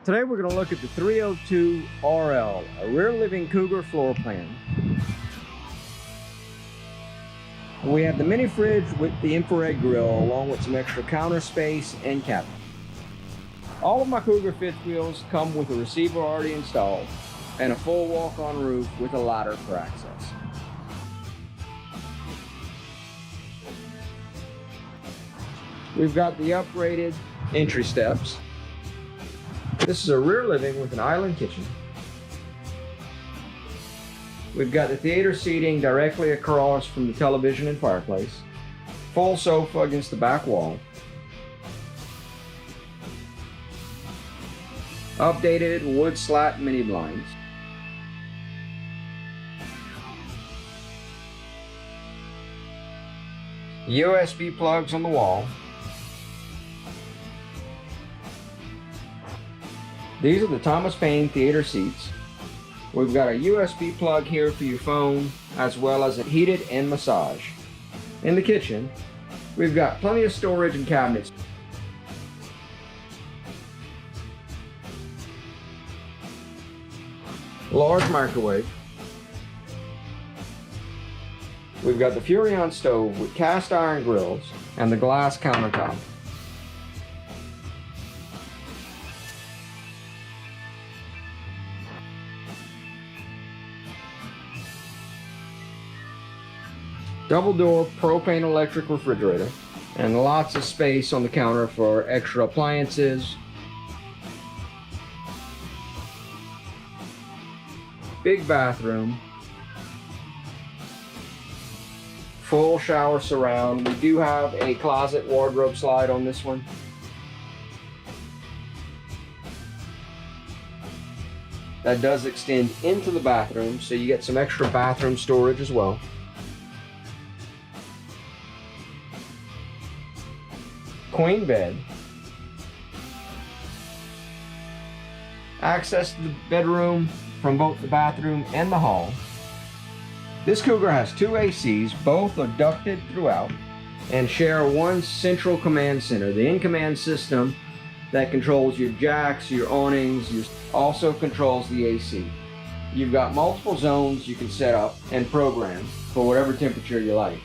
Today we're going to look at the 302 RL, a rear living Cougar floor plan. We have the mini fridge with the infrared grill along with some extra counter space and cabinet. All of my Cougar fifth wheels come with a receiver already installed and a full walk-on roof with a ladder for access. We've got the upgraded entry steps. This is a rear living with an island kitchen. We've got the theater seating directly across from the television and fireplace. Full sofa against the back wall. Updated wood slat mini blinds. USB plugs on the wall. These are the Thomas Paine theater seats. We've got a USB plug here for your phone, as well as a heated and massage. In the kitchen, we've got plenty of storage and cabinets. Large microwave. We've got the Furrion stove with cast iron grills and the glass countertop. Double door propane electric refrigerator and lots of space on the counter for extra appliances. Big bathroom. Full shower surround. We do have a closet wardrobe slide on this one. That does extend into the bathroom, so you get some extra bathroom storage as well. Queen bed. Access to the bedroom from both the bathroom and the hall. This Cougar has two ACs, both are ducted throughout, and share one central command center. The in-command system that controls your jacks, your awnings, also controls the AC. You've got multiple zones you can set up and program for whatever temperature you like.